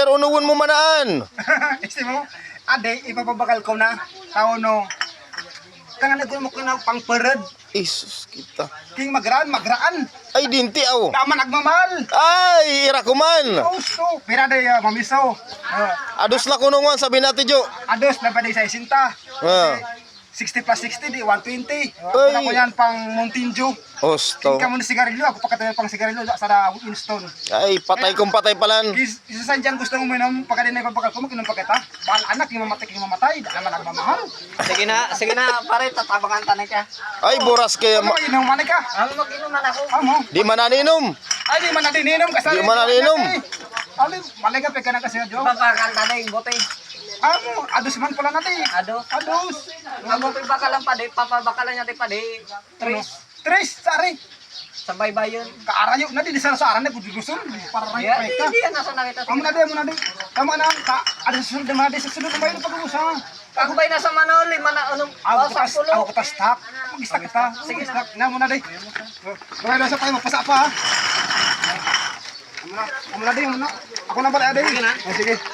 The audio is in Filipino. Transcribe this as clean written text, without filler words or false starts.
Sir, unuwon mo manaan. Isi mo, ade, ipapabakal ko na. Tao no. Kangan na mo ko na pang pered. Isus kita. King magraan. Ay, dinti aw. Tama nagmamahal. Ay, ira ko man. Gusto. Pira de mamiso. Ados na kunungan, sabi natin, Jo. Ados na pa di sa isinta. Ah. 60 plus 60 di 120. Ay. Wala ko yan pang Montinjo. Osto. King ka mo na sigarilyo. Ako pakatayo pang sigarilyo sa da Winston. Ay, patay kong patay palan. Isa sa dyan gusto mo minom. Pagka din na ipapakal ko, mag-inom pa kita. Bahal anak, yung mamatay. Dahil naman nagmamahal. Sige na, pare, tatabangan tanay ka. Ay, buras kaya. Ano mag-inom man ka? Mag-inom man ako. Amo. Di mananinom. Ay, di man natin inom kasi. Di man natin inom. Ali, malay ka na kasi Jo. Babakal tanay, bote. Amo, ados man pala natin. Ados. Nga bote bakalan pa di, papabakalan natin pa di. Tres, sari. Sabay ba yun? Kaarayo na di sa aran na gudugusun para rayo Yeah, pa ka. hindi yan, nasa nakita. Amo na di. Tama na. Ada susunod na di sa sunod na bayan pag-usa. Ako ba'y nasa Manoli, anong, Ako kita stock. Mag-stock kita. Sige, stock. Na muna di. Baka na sa tayo magpasa pa ha. Amo na di. Ako na pala di. Sige.